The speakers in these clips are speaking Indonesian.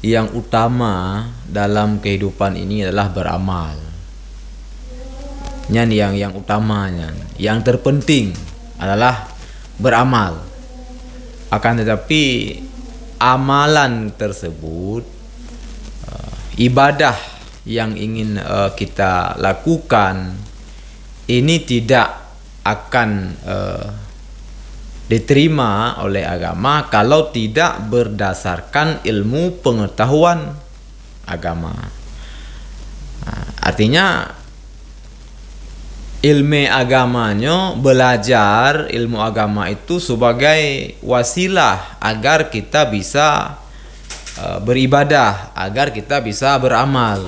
yang utama dalam kehidupan ini adalah beramal. Yang utamanya, yang terpenting adalah beramal. Akan tetapi amalan tersebut, ibadah yang ingin kita lakukan ini tidak akan diterima oleh agama kalau tidak berdasarkan ilmu pengetahuan agama. Artinya ilmu agamanya, belajar ilmu agama itu sebagai wasilah agar kita bisa beribadah, agar kita bisa beramal.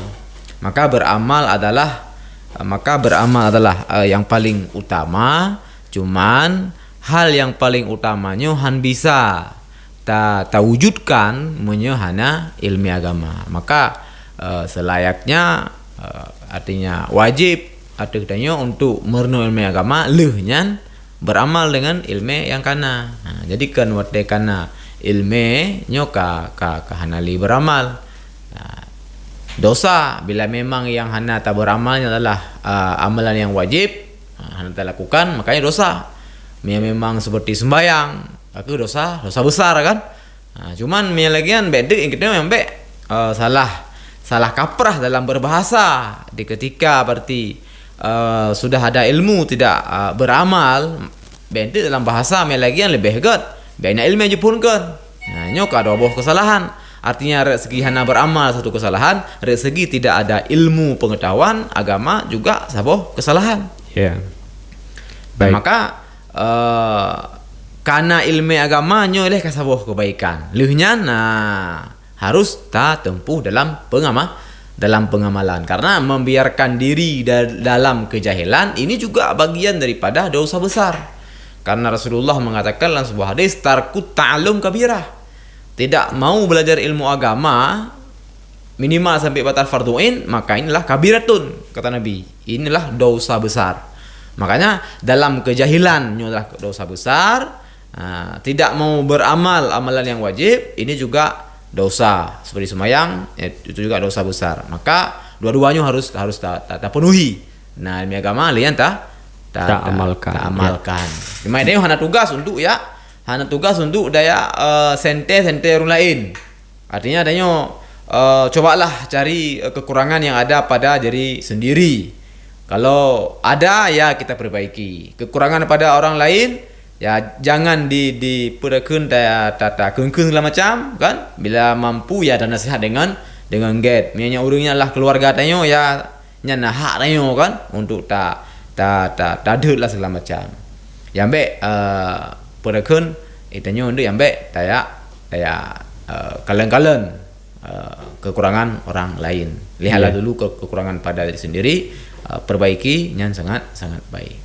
Maka beramal adalah yang paling utama. Cuman hal yang paling utamanya han bisa ta wujudkan hana ilmu agama. Maka selayaknya artinya wajib artinya untuk merenung ilmu agama leuhnyan beramal dengan ilmu yang kana. Jadi kan wate kana ilmu nyo ka hanali beramal. Dosa bila memang yang hana tak beramalnya adalah amalan yang wajib, hana tak lakukan, makanya dosa. Memang seperti sembahyang, aku dosa besar kan. Cuman lagian bedek yang kita memang salah kaprah dalam berbahasa di ketika berarti sudah ada ilmu tidak beramal, bedek dalam bahasa lagian lebih hebat. Bina ilmu je pun kan. Nyok ada boh kesalahan. Artinya dari segi hana beramal satu kesalahan, dari segi tidak ada ilmu pengetahuan agama juga saboh kesalahan. Ya. Baik. Maka karena ilmu agamanya oleh kasaboh kebaikan. Leuhnya harus ta tempuh dalam pengamalan. Karena membiarkan diri dalam kejahilan ini juga bagian daripada dosa besar. Karena Rasulullah mengatakan dalam sebuah hadis, tarkut ta'allum kabirah. Tidak mau belajar ilmu agama minimal sampai batas fardu'in, maka inilah kabiratun, kata Nabi. Inilah dosa besar. Makanya dalam kejahilan adalah dosa besar. Tidak mau beramal amalan yang wajib, ini juga dosa. Seperti sembahyang, itu juga dosa besar. Maka dua-duanya harus penuhi. Nah, ilmu agama lian tak amalkan. Memang dia hana tugas untuk daya sente orang lain. Artinya adanya cobalah cari kekurangan yang ada pada diri sendiri. Kalau ada ya kita perbaiki. Kekurangan pada orang lain ya jangan diperakun daya tata kengkeng segala macam kan. Bila mampu ya dan nasihat dengan get. Mianya urangnya lah keluarga tanyo ya nyana hak tanyo kan untuk tak lah segala macam. Yang perakun itanyo untuk yang daya kalian kekurangan orang lain. Lihatlah dulu kekurangan pada diri sendiri, perbaiki yang sangat baik.